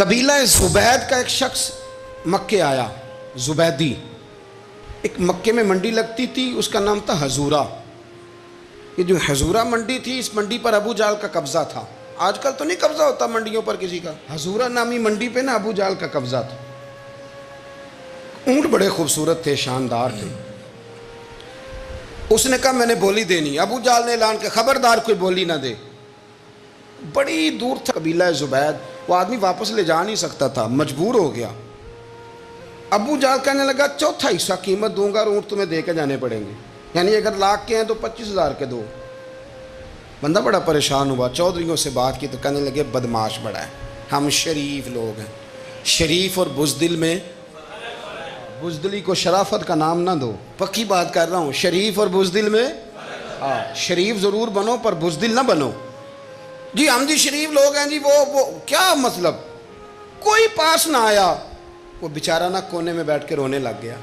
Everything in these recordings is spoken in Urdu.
قبیلہ زبید کا ایک شخص مکے آیا، زبیدی۔ ایک مکے میں منڈی لگتی تھی، اس کا نام تھا حضورہ۔ یہ جو حضورہ منڈی تھی، اس منڈی پر ابو جہل کا قبضہ تھا۔ آج کل تو نہیں قبضہ ہوتا منڈیوں پر کسی کا، حضورہ نامی منڈی پہ نا ابو جہل کا قبضہ تھا۔ اونٹ بڑے خوبصورت تھے، شاندار تھے۔ اس نے کہا میں نے بولی دینی۔ ابو جہل نے اعلان کیا خبردار کوئی بولی نہ دے۔ بڑی دور تھا قبیلہ زبید، وہ آدمی واپس لے جا نہیں سکتا تھا، مجبور ہو گیا۔ ابو جہل کہنے لگا چوتھا حصہ قیمت دوں گا اور اونٹ تمہیں دے کے جانے پڑیں گے، یعنی اگر لاکھ کے ہیں تو 25,000 کے دو۔ بندہ بڑا پریشان ہوا، چودھریوں سے بات کی تو کہنے لگے بدماش بڑا ہے، ہم شریف لوگ ہیں، شریف اور بزدل میں، بزدلی کو شرافت کا نام نہ دو، پکی بات کر رہا ہوں، شریف اور بزدل میں شریف ضرور بنو پر بزدل نہ بنو۔ جی ہم جی شریف لوگ ہیں جی، وہ کیا مطلب؟ کوئی پاس نہ آیا، وہ بیچارہ نہ کونے میں بیٹھ کے رونے لگ گیا،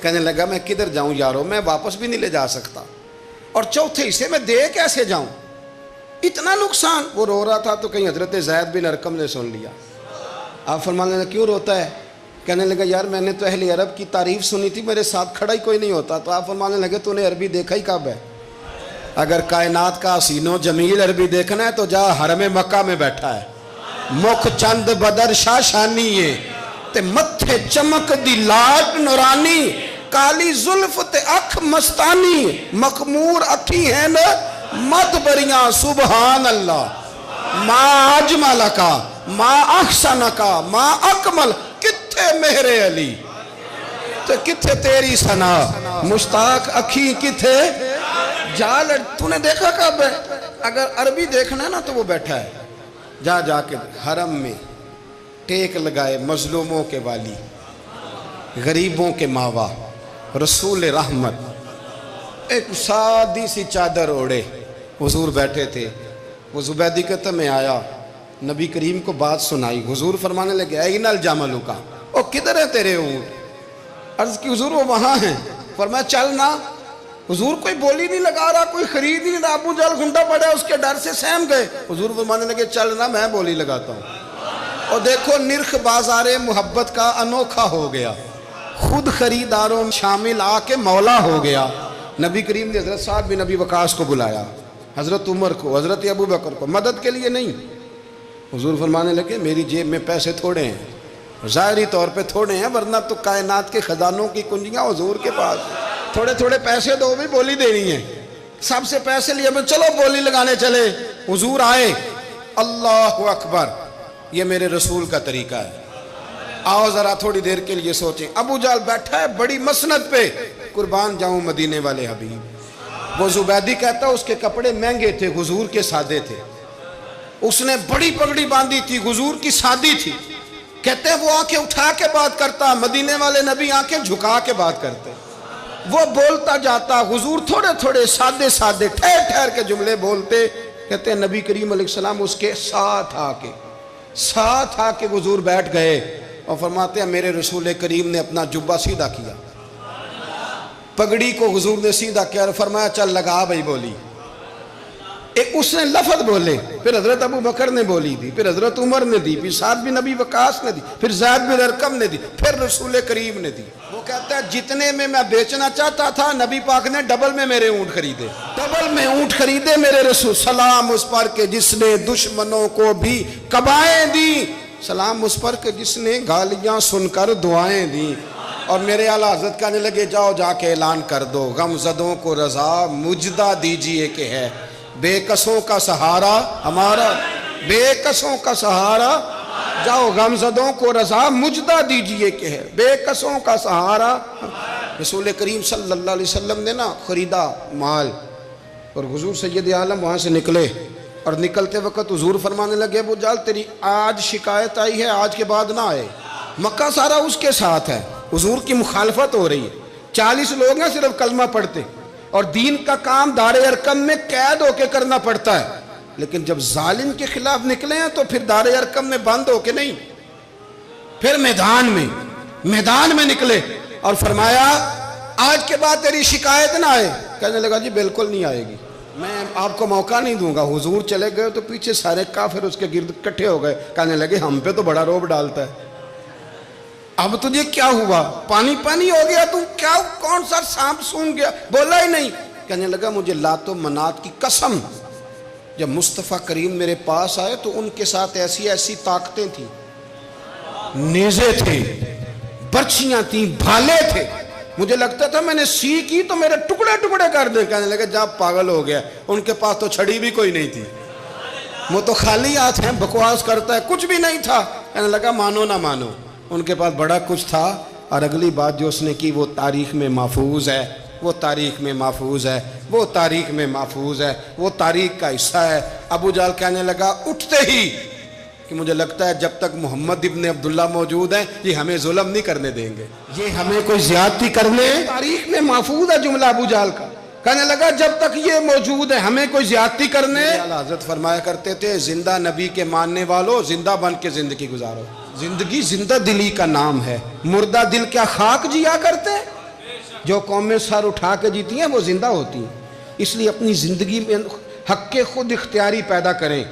کہنے لگا میں کدھر جاؤں یارو، میں واپس بھی نہیں لے جا سکتا، اور چوتھے حصے میں دے کیسے جاؤں، اتنا نقصان۔ وہ رو رہا تھا تو کہیں حضرت زید بن ارقم نے سن لیا۔ آپ فرمانے لگے کیوں روتا ہے؟ کہنے لگا یار میں نے تو اہل عرب کی تعریف سنی تھی، میرے ساتھ کھڑا ہی کوئی نہیں ہوتا۔ تو آپ فرمانے لگے تو نے عربی دیکھا ہی کب ہے؟ اگر کائنات کا حسین و جمیل عربی دیکھنا ہے تو جا حرم مکہ میں بیٹھا ہے، مکھ چند بدر شاشانی ہے تے متھے چمک دی لاٹ نورانی، کالی زلف تے اکھ مستانی، مخمور اکھی ہیں نا مد بریاں سبحان اللہ، ما اجمل کا ما احسن کا ما اکمل، کتھے مہر علی تے کتھے تیری ثنا، مشتاق اکھی کتھے جال۔ تو نے دیکھا کب ہے؟ اگر عربی دیکھنا ہے نا تو وہ بیٹھا ہے، جا کے حرم میں ٹیک لگائے، مظلوموں کے والی، غریبوں کے ماوا، رسول رحمت، ایک سادی سی چادر اوڑے حضور بیٹھے تھے۔ وہ زبیدی کہتا میں آیا، نبی کریم کو بات سنائی، حضور فرمانے لگے این الجمل کا، او کدھر ہے تیرے اونٹ؟ عرض کی حضور وہ وہاں ہیں۔ فرمایا چل نا۔ حضور کوئی بولی نہیں لگا رہا، کوئی خرید نہیں رہا، ابو جہل گھنٹا پڑا اس کے ڈر سے سہم گئے۔ حضور فرمانے لگے چل نا میں بولی لگاتا ہوں۔ اور دیکھو نرخ بازار محبت کا انوکھا ہو گیا، خود خریداروں شامل آ کے مولا ہو گیا۔ نبی کریم نے حضرت سعد بن ابی وقاص کو بلایا، حضرت عمر کو، حضرت ابو بکر کو، مدد کے لیے نہیں۔ حضور فرمانے لگے میری جیب میں پیسے تھوڑے ہیں، ظاہری طور پہ تھوڑے ہیں، ورنہ تو کائنات کے خزانوں کی کنجیاں حضور کے پاس، تھوڑے تھوڑے پیسے دو بھی بولی دینی ہے۔ سب سے پیسے لیے میں چلو بولی لگانے چلے۔ حضور آئے، اللہ اکبر، یہ میرے رسول کا طریقہ ہے، آؤ ذرا تھوڑی دیر کے لیے سوچیں۔ ابو جہل بیٹھا ہے بڑی مسند پہ، قربان جاؤں مدینے والے حبیب۔ وہ زبیدی کہتا اس کے کپڑے مہنگے تھے، حضور کے سادے تھے، اس نے بڑی پگڑی باندھی تھی، حضور کی سادی تھی۔ کہتے ہیں وہ آنکھیں اٹھا کے بات کرتا، مدینے والے نبی آنکھیں جھکا کے بات کرتے۔ وہ بولتا جاتا، حضور تھوڑے تھوڑے سادے سادے ٹھہر ٹھہر کے جملے بولتے۔ کہتے ہیں نبی کریم علیہ السلام اس کے ساتھ آ کے حضور بیٹھ گئے اور فرماتے ہیں میرے رسول کریم نے اپنا جبہ سیدھا کیا، پگڑی کو حضور نے سیدھا کیا اور فرمایا چل لگا بھائی بولی۔ ایک اس نے لفظ بولے، پھر حضرت ابو بکر نے بولی دی، پھر حضرت عمر نے دی، پھر سعد بن ابی وقاص نے دی، پھر زید بن ارقم نے دی، پھر رسول کریم نے دی۔ وہ کہتا ہے جتنے میں بیچنا چاہتا تھا نبی پاک نے ڈبل میں میرے اونٹ خریدے، ڈبل میں اونٹ خریدے میرے رسول۔ سلام اس پر کہ جس نے دشمنوں کو بھی قبائیں دی، سلام اس پر کہ جس نے گالیاں سن کر دعائیں دی۔ اور میرے اعلیٰ حضرت کہنے لگے جاؤ جا کے اعلان کر دو، غم زدوں کو رضا مجدہ دیجئے کہ ہے بے کسوں کا سہارا ہمارا، بے کسوں کا سہارا، جاؤ غم زدوں کو رضا مجدہ دیجئے کہ ہے بے کسوں کا سہارا۔ رسول کریم صلی اللہ علیہ وسلم نے نا خریدا مال، اور حضور سید عالم وہاں سے نکلے، اور نکلتے وقت حضور فرمانے لگے ابو جہل تیری آج شکایت آئی ہے، آج کے بعد نہ آئے، مکہ سارا اس کے ساتھ ہے، حضور کی مخالفت ہو رہی ہے، 40 لوگ ہیں صرف کلمہ پڑھتے، اور دین کا کام دار ارقم میں قید ہو کے کرنا پڑتا ہے، لیکن جب ظالم کے خلاف نکلے ہیں تو پھر دار ارقم میں بند ہو کے نہیں، پھر میدان میں نکلے اور فرمایا آج کے بعد تیری شکایت نہ آئے۔ کہنے لگا جی بالکل نہیں آئے گی۔ میں آپ کو موقع نہیں دوں گا. حضور چلے گئے تو پیچھے سارے کافر اس کے گرد اکٹھے ہو گئے, کہنے لگے ہم پہ تو بڑا روب ڈالتا ہے, اب تجھے کیا ہوا, پانی پانی ہو گیا, تو کیا کون سا سانپ سونگ گیا, بولا ہی نہیں. کہنے لگا مجھے لات و منات کی قسم, جب مصطفیٰ کریم میرے پاس آئے تو ان کے ساتھ ایسی ایسی طاقتیں تھیں, نیزے تھے, برچیاں تھیں, بھالے تھے, مجھے لگتا تھا میں نے سی کی تو میرے ٹکڑے ٹکڑے کر دیں. کہنے لگے جا پاگل ہو گیا, ان کے پاس تو چھڑی بھی کوئی نہیں تھی, وہ تو خالی ہاتھ ہیں, بکواس کرتا ہے, کچھ بھی نہیں تھا. کہنے لگا مانو نہ مانو, ان کے پاس بڑا کچھ تھا. اور اگلی بات جو اس نے کی وہ تاریخ میں محفوظ ہے, وہ تاریخ میں محفوظ ہے, وہ تاریخ میں محفوظ ہے, وہ تاریخ کا حصہ ہے. ابو جہل کہنے لگا اٹھتے ہی کہ مجھے لگتا ہے جب تک محمد ابن عبداللہ موجود ہیں یہ ہمیں ظلم نہیں کرنے دیں گے, یہ ہمیں کوئی زیادتی کرنے, تاریخ میں محفوظ ہے جملہ ابو جہل کا. کہنے لگا جب تک یہ موجود ہے ہمیں کوئی زیادتی کرنے. حضرت فرمایا کرتے تھے زندہ نبی کے ماننے والوں زندہ بن کے زندگی گزارو. زندگی زندہ دلی کا نام ہے, مردہ دل کیا خاک جیا کرتے. جو قومیں سر اٹھا کے جیتی ہیں وہ زندہ ہوتی ہیں. اس لیے اپنی زندگی میں حق کے خود اختیاری پیدا کریں,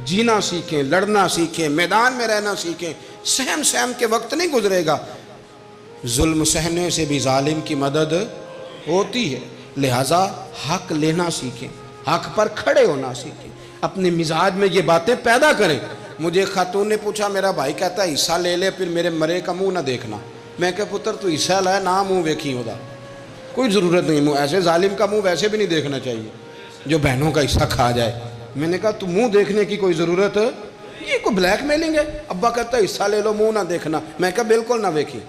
جینا سیکھیں, لڑنا سیکھیں, میدان میں رہنا سیکھیں. سہم سہم کے وقت نہیں گزرے گا, ظلم سہنے سے بھی ظالم کی مدد ہوتی ہے. لہٰذا حق لینا سیکھیں, حق پر کھڑے ہونا سیکھیں, اپنے مزاج میں یہ باتیں پیدا کریں. مجھے خاتون نے پوچھا, میرا بھائی کہتا ہے حصہ لے لے پھر میرے مرے کا منہ نہ دیکھنا. میں کہا پتر تو حصہ لائے نہ منہ ویکھی ہوتا, کوئی ضرورت نہیں, منہ ایسے ظالم کا منہ ویسے بھی نہیں دیکھنا چاہیے جو بہنوں کا حصہ کھا جائے. میں نے کہا تو منہ دیکھنے کی کوئی ضرورت, یہ کوئی بلیک میلنگ ہے. ابا کہتا ہے حصہ لے لو منہ نہ دیکھنا. میں کہا بالکل نہ ویکھی,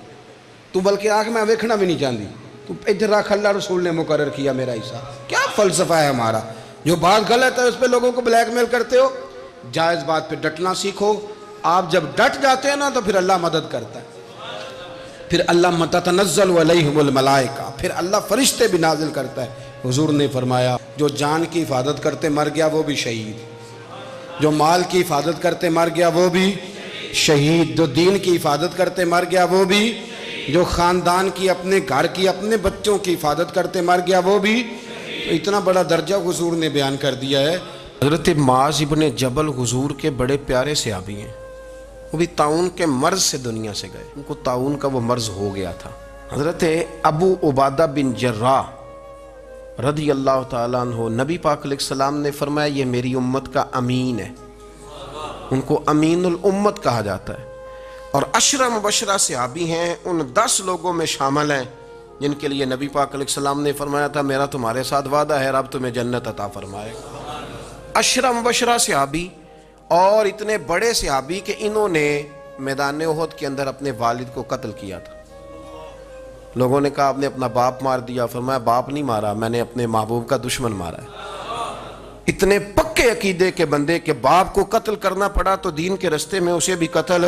تو بلکہ آنکھ میں ویکھنا بھی نہیں چاہتی, تو ادھر رکھ, اللہ رسول نے مقرر کیا میرا حصہ. کیا فلسفہ ہے ہمارا, جو بات غلط ہے اس پہ لوگوں کو بلیک میل کرتے ہو. جائز بات پہ ڈٹنا سیکھو. آپ جب ڈٹ جاتے ہیں نا تو پھر اللہ مدد کرتا ہے, پھر اللہ تتنزل علیہم الملائکہ, پھر اللہ فرشتے بھی نازل کرتا ہے. حضور نے فرمایا جو جان کی حفاظت کرتے مر گیا وہ بھی شہید, جو مال کی حفاظت کرتے مر گیا وہ بھی شہید, جو دین کی حفاظت کرتے مر گیا وہ بھی, جو خاندان کی, اپنے گھر کی, اپنے بچوں کی حفاظت کرتے مر گیا وہ بھی. تو اتنا بڑا درجہ حضور نے بیان کر دیا ہے. حضرت معاذ ابن جبل حضور کے بڑے پیارے صحابی ہیں, وہ بھی طاعون کے مرض سے دنیا سے گئے, ان کو طاعون کا وہ مرض ہو گیا تھا. حضرت ابو عبادہ بن جراح رضی اللہ تعالیٰ عنہ, نبی پاک علیہ السلام نے فرمایا یہ میری امت کا امین ہے, ان کو امین الامت کہا جاتا ہے. اور 10 مبشرہ صحابی ہیں, ان 10 لوگوں میں شامل ہیں جن کے لیے نبی پاک علیہ السلام نے فرمایا تھا میرا تمہارے ساتھ وعدہ ہے, رب تمہیں جنت عطا فرمائے. 10 مبشرہ صحابی اور اتنے بڑے صحابی کہ انہوں نے میدان احد کے اندر اپنے والد کو قتل کیا تھا. لوگوں نے کہا آپ نے اپنا باپ مار دیا, فرمایا باپ نہیں مارا, میں نے اپنے محبوب کا دشمن مارا ہے. اتنے پکے عقیدے کے بندے کہ باپ کو قتل کرنا پڑا تو دین کے رستے میں اسے بھی قتل.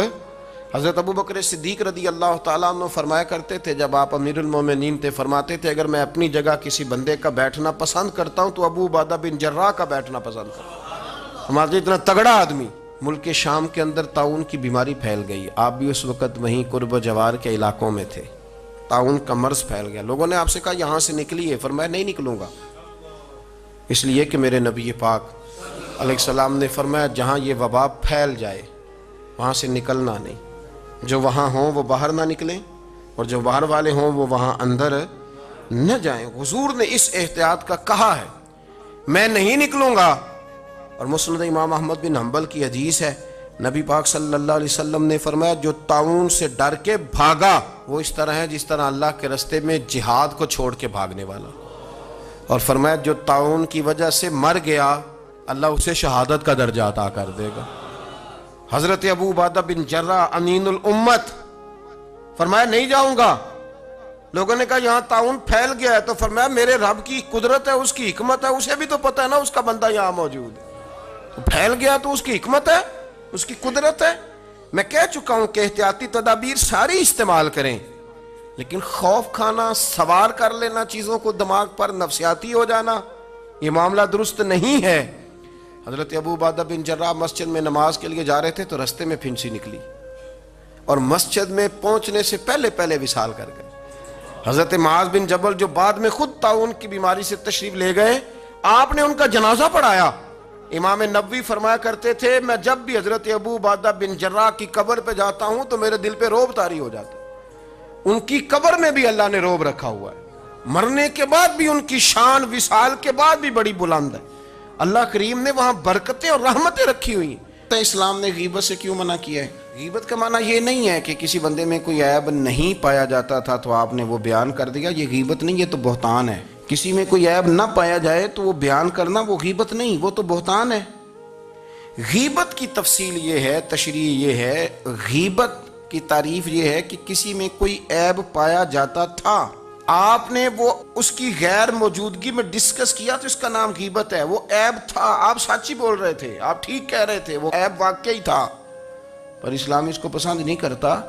حضرت ابو بکر صدیق رضی اللہ تعالیٰ عنہ فرمایا کرتے تھے جب آپ امیر المومنین تھے, فرماتے تھے اگر میں اپنی جگہ کسی بندے کا بیٹھنا پسند کرتا ہوں تو ابو عبادہ بن جراح کا بیٹھنا پسند کرتا ہوں. ہمارے اتنا تگڑا آدمی. ملک شام کے اندر طاعون کی بیماری پھیل گئی, آپ بھی اس وقت وہیں قرب و جوار کے علاقوں میں تھے. طاعون کا مرض پھیل گیا, لوگوں نے آپ سے کہا یہاں سے نکلیے, فرمایا نہیں نکلوں گا, اس لیے کہ میرے نبی پاک علیہ السلام نے فرمایا جہاں یہ وبا پھیل جائے وہاں سے نکلنا نہیں, جو وہاں ہوں وہ باہر نہ نکلیں اور جو باہر والے ہوں وہ وہاں اندر نہ جائیں. حضور نے اس احتیاط کا کہا ہے میں نہیں نکلوں گا. اور مسند امام احمد بن حنبل کی حدیث ہے, نبی پاک صلی اللہ علیہ وسلم نے فرمایا جو طاعون سے ڈر کے بھاگا وہ اس طرح ہے جس طرح اللہ کے رستے میں جہاد کو چھوڑ کے بھاگنے والا. اور فرمایا جو طاعون کی وجہ سے مر گیا اللہ اسے شہادت کا درجہ عطا کر دے گا. حضرت ابو عبادہ بن جراح امین الامت, فرمایا نہیں جاؤں گا. لوگوں نے کہا یہاں طاعون پھیل گیا ہے, تو فرمایا میرے رب کی قدرت ہے, اس کی حکمت ہے, اسے بھی تو پتہ ہے نا اس کا بندہ یہاں موجود ہے, پھیل گیا تو اس کی حکمت ہے, اس کی قدرت ہے. میں کہہ چکا ہوں کہ احتیاطی تدابیر ساری استعمال کریں, لیکن خوف کھانا, سوار کر لینا چیزوں کو دماغ پر, نفسیاتی ہو جانا, یہ معاملہ درست نہیں ہے. حضرت ابو عبادہ بن جراح مسجد میں نماز کے لیے جا رہے تھے تو رستے میں پھنسی نکلی اور مسجد میں پہنچنے سے پہلے وصال کر گئے. حضرت معاذ بن جبل جو بعد میں خود طاعون کی بیماری سے تشریف لے گئے, آپ نے ان کا جنازہ پڑھایا. امام نبوی فرمایا کرتے تھے میں جب بھی حضرت ابو عبیدہ بن جراح کی قبر پہ جاتا ہوں تو میرے دل پہ روب طاری ہو جاتا ہے. ان کی قبر میں بھی اللہ نے روب رکھا ہوا ہے. مرنے کے بعد بھی ان کی شان وصال کے بعد بھی بڑی بلند ہے. اللہ کریم نے وہاں برکتیں اور رحمتیں رکھی ہوئی ہیں. تو اسلام نے غیبت سے کیوں منع کیا ہے؟ غیبت کا معنی یہ نہیں ہے کہ کسی بندے میں کوئی عیب نہیں پایا جاتا تھا تو آپ نے وہ بیان کر دیا. یہ غیبت نہیں, یہ تو بہتان ہے. کسی میں کوئی عیب نہ پایا جائے تو وہ بیان کرنا وہ غیبت نہیں, وہ تو بہتان ہے. غیبت کی تفصیل یہ ہے, تشریح یہ ہے, غیبت کی تعریف یہ ہے کہ کسی میں کوئی عیب پایا جاتا تھا, آپ نے وہ اس کی غیر موجودگی میں ڈسکس کیا تو اس کا نام غیبت ہے. وہ عیب تھا, آپ سچ ہی بول رہے تھے, آپ ٹھیک کہہ رہے تھے, وہ عیب واقعی تھا, پر اسلام اس کو پسند نہیں کرتا.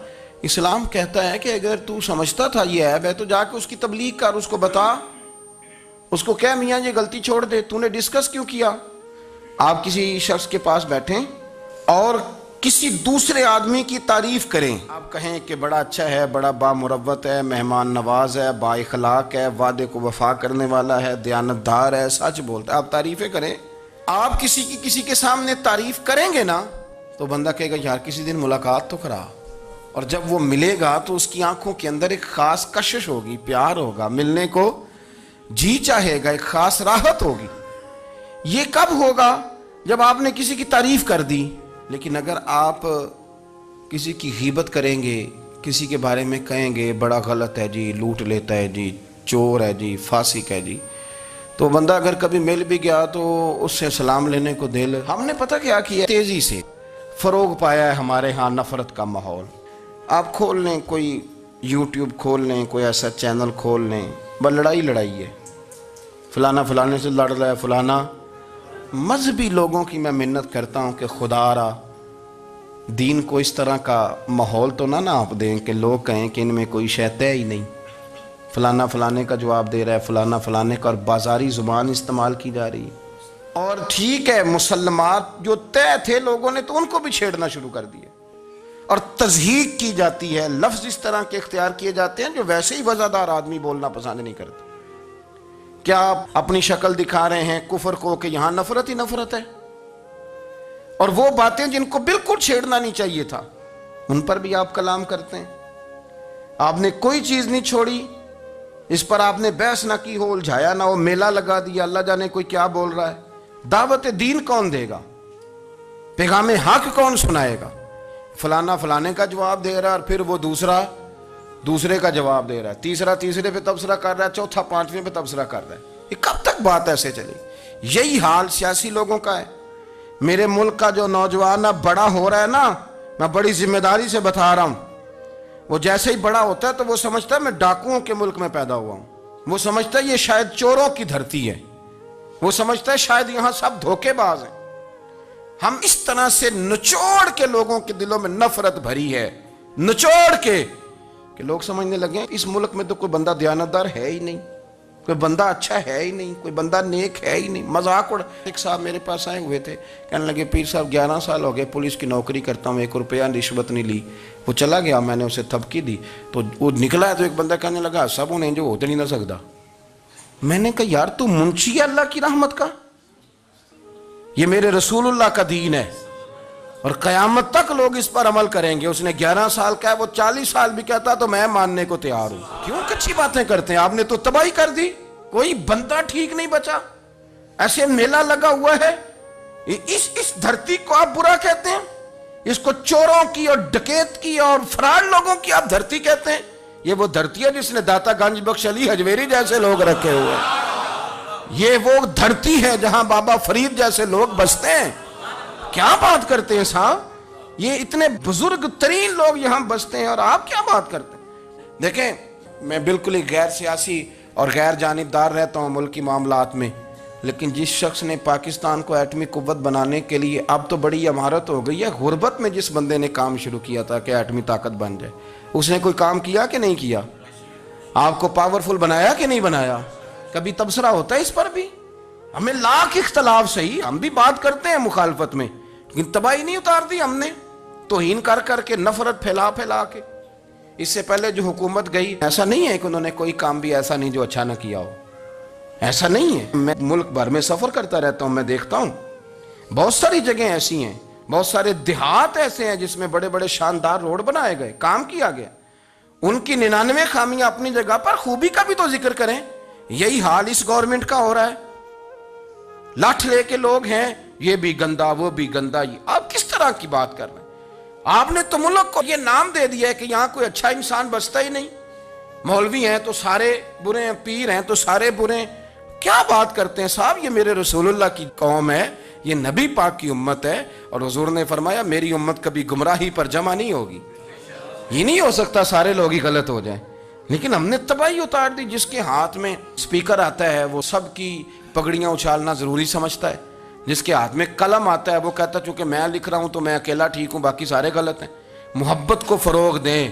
اسلام کہتا ہے کہ اگر تو سمجھتا تھا یہ عیب ہے تو جا کے اس کی تبلیغ کر, اس کو بتا, اس کو کہہ میاں یہ غلطی چھوڑ دے, تو نے ڈسکس کیوں کیا؟ آپ کسی شخص کے پاس بیٹھیں اور کسی دوسرے آدمی کی تعریف کریں, آپ کہیں کہ بڑا اچھا ہے, بڑا بامروت ہے, مہمان نواز ہے, با اخلاق ہے, وعدے کو وفا کرنے والا ہے, دیانتدار ہے, سچ بولتا ہے, آپ تعریفیں کریں. آپ کسی کے سامنے تعریف کریں گے نا تو بندہ کہے گا یار کسی دن ملاقات تو کرا, اور جب وہ ملے گا تو اس کی آنکھوں کے اندر ایک خاص کشش ہوگی, پیار ہوگا, ملنے کو جی چاہے گا, ایک خاص راحت ہوگی. یہ کب ہوگا؟ جب آپ نے کسی کی تعریف کر دی. لیکن اگر آپ کسی کی غیبت کریں گے, کسی کے بارے میں کہیں گے بڑا غلط ہے جی, لوٹ لیتا ہے جی, چور ہے جی, فاسق ہے جی, تو بندہ اگر کبھی مل بھی گیا تو اس سے سلام لینے کو دل. ہم نے پتہ کیا کیا, تیزی سے فروغ پایا ہے ہمارے ہاں نفرت کا ماحول. آپ کھول لیں, کوئی یوٹیوب کھول لیں, کوئی ایسا چینل کھول لیں, بس لڑائی ہے, فلانا فلانے سے لڑ رہا ہے, فلانا. مذہبی لوگوں کی میں منت کرتا ہوں کہ خدا را دین کو اس طرح کا ماحول تو نہ آپ دیں کہ لوگ کہیں کہ ان میں کوئی شے طے ہی نہیں, فلانا فلانے کا جواب دے رہا ہے, فلانا فلانے کا, اور بازاری زبان استعمال کی جا رہی ہے. اور ٹھیک ہے مسلمات جو طے تھے لوگوں نے تو ان کو بھی چھیڑنا شروع کر دیا, اور تضحیق کی جاتی ہے, لفظ اس طرح کے اختیار کیے جاتے ہیں جو ویسے ہی وزادار آدمی بولنا پسند نہیں کرتے. کیا آپ اپنی شکل دکھا رہے ہیں کفر کو کہ یہاں نفرت ہی نفرت ہے, اور وہ باتیں جن کو بالکل چھیڑنا نہیں چاہیے تھا ان پر بھی آپ کلام کرتے ہیں. آپ نے کوئی چیز نہیں چھوڑی, اس پر آپ نے بحث نہ کی ہو, الجھایا نہ ہو, میلہ لگا دیا, اللہ جانے کوئی کیا بول رہا ہے. دعوت دین کون دے گا؟ پیغام حق کون سنائے گا؟ فلانا فلانے کا جواب دے رہا ہے, اور پھر وہ دوسرے کا جواب دے رہا ہے, تیسرا تیسرے پہ تبصرہ کر رہا ہے, چوتھا پانچویں پہ تبصرہ کر رہا ہے. یہ کب تک بات ایسے چلے؟ یہی حال سیاسی لوگوں کا ہے. میرے ملک کا جو نوجوان اب بڑا ہو رہا ہے نا, میں بڑی ذمہ داری سے بتا رہا ہوں, وہ جیسے ہی بڑا ہوتا ہے تو وہ سمجھتا ہے میں ڈاکوؤں کے ملک میں پیدا ہوا ہوں, وہ سمجھتا ہے یہ شاید چوروں کی دھرتی ہے, وہ سمجھتا ہے شاید یہاں سب دھوکے باز ہیں. ہم اس طرح سے نچوڑ کے لوگوں کے دلوں میں نفرت بھری ہے, نچوڑ کے, کہ لوگ سمجھنے لگے ہیں اس ملک میں تو کوئی بندہ دیانتدار ہے ہی نہیں, کوئی بندہ اچھا ہے ہی نہیں, کوئی بندہ نیک ہے ہی نہیں. مذاق اڑ. ایک صاحب میرے پاس آئے ہوئے تھے, کہنے لگے پیر صاحب 11 سال ہو گئے پولیس کی نوکری کرتا ہوں, 1 روپیہ رشوت نہیں لی. وہ چلا گیا, میں نے اسے تھپکی دی تو وہ نکلا ہے, تو ایک بندہ کہنے لگا سب انہیں جو ہوتے نہیں نہ سکتا. میں نے کہا یار تو منشی ہے اللہ کی رحمت کا, یہ میرے رسول اللہ کا دین ہے اور قیامت تک لوگ اس پر عمل کریں گے. اس نے 11 سال کا ہے, وہ 40 سال بھی کہتا تو میں ماننے کو تیار ہوں. کیوں کچھی باتیں کرتے ہیں؟ آپ نے تو تباہی کر دی, کوئی بندہ ٹھیک نہیں بچا. ایسے میلہ لگا ہوا ہے, اس دھرتی کو آپ برا کہتے ہیں, اس کو چوروں کی اور ڈکیت کی اور فراڈ لوگوں کی آپ دھرتی کہتے ہیں. یہ وہ دھرتی ہے جس نے داتا گنج بخش علی حجویری جیسے لوگ رکھے ہوئے, یہ وہ دھرتی ہے جہاں بابا فرید جیسے لوگ بستے ہیں. کیا بات کرتے ہیں صاحب, یہ اتنے بزرگ ترین لوگ یہاں بستے ہیں اور آپ کیا بات کرتے ہیں؟ دیکھیں میں بالکل ہی غیر سیاسی اور غیر جانبدار رہتا ہوں ملکی معاملات میں, لیکن جس شخص نے پاکستان کو ایٹمی قوت بنانے کے لیے, اب تو بڑی عمارت ہو گئی ہے, غربت میں جس بندے نے کام شروع کیا تھا کہ ایٹمی طاقت بن جائے, اس نے کوئی کام کیا کہ نہیں کیا؟ آپ کو پاورفل بنایا کہ نہیں بنایا؟ کبھی تبصرہ ہوتا ہے اس پر بھی؟ ہمیں لاکھ اختلاف صحیح, ہم بھی بات کرتے ہیں مخالفت میں, لیکن تباہی نہیں اتار دی ہم نے, توہین کر کر کے, نفرت پھیلا کے. اس سے پہلے جو حکومت گئی, ایسا نہیں ہے کہ انہوں نے کوئی کام بھی ایسا نہیں جو اچھا نہ کیا ہو. ایسا نہیں ہے. میں ملک بھر میں سفر کرتا رہتا ہوں, میں دیکھتا ہوں بہت ساری جگہیں ایسی ہیں, بہت سارے دیہات ایسے ہیں جس میں بڑے بڑے شاندار روڈ بنائے گئے, کام کیا گیا. ان کی 99 خامیاں اپنی جگہ پر, خوبی کا بھی تو ذکر کریں. یہی حال اس گورنمنٹ کا ہو رہا ہے. لاٹھ لے کے لوگ ہیں, یہ بھی گندا وہ بھی گندا. یہ آپ کس طرح کی بات کر رہے ہیں؟ آپ نے تو ملک کو یہ نام دے دیا ہے کہ یہاں کوئی اچھا انسان بستا ہی نہیں. مولوی ہیں تو سارے برے ہیں, پیر ہیں تو سارے برے ہیں. کیا بات کرتے ہیں صاحب؟ یہ میرے رسول اللہ کی قوم ہے, یہ نبی پاک کی امت ہے, اور حضور نے فرمایا میری امت کبھی گمراہی پر جمع نہیں ہوگی. یہ نہیں ہو سکتا سارے لوگ ہی غلط ہو جائیں. لیکن ہم نے تباہی اتار دی. جس کے ہاتھ میں سپیکر آتا ہے وہ سب کی پگڑیاں اچھالنا ضروری سمجھتا ہے. جس کے ہاتھ میں قلم آتا ہے وہ کہتا ہے چونکہ میں لکھ رہا ہوں تو میں اکیلا ٹھیک ہوں, باقی سارے غلط ہیں. محبت کو فروغ دیں,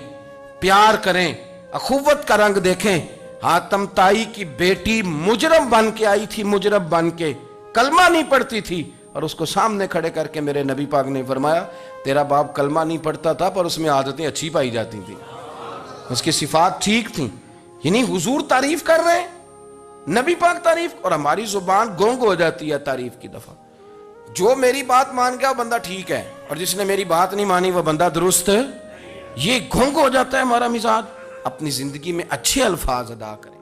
پیار کریں, اخوت کا رنگ دیکھیں. حاتم طائی کی بیٹی مجرم بن کے آئی تھی, مجرم بن کے, کلمہ نہیں پڑھتی تھی, اور اس کو سامنے کھڑے کر کے میرے نبی پاک نے فرمایا تیرا باپ کلمہ نہیں پڑھتا تھا پر اس میں عادتیں اچھی پائی جاتی تھیں, اس کی صفات ٹھیک تھیں. یعنی حضور تعریف کر رہے ہیں, نبی پاک تعریف, اور ہماری زبان گونگ ہو جاتی ہے تعریف کی دفعہ. جو میری بات مان گیا وہ بندہ ٹھیک ہے, اور جس نے میری بات نہیں مانی وہ بندہ درست ہے. یہ گونگ ہو جاتا ہے ہمارا مزاج. اپنی زندگی میں اچھے الفاظ ادا کریں.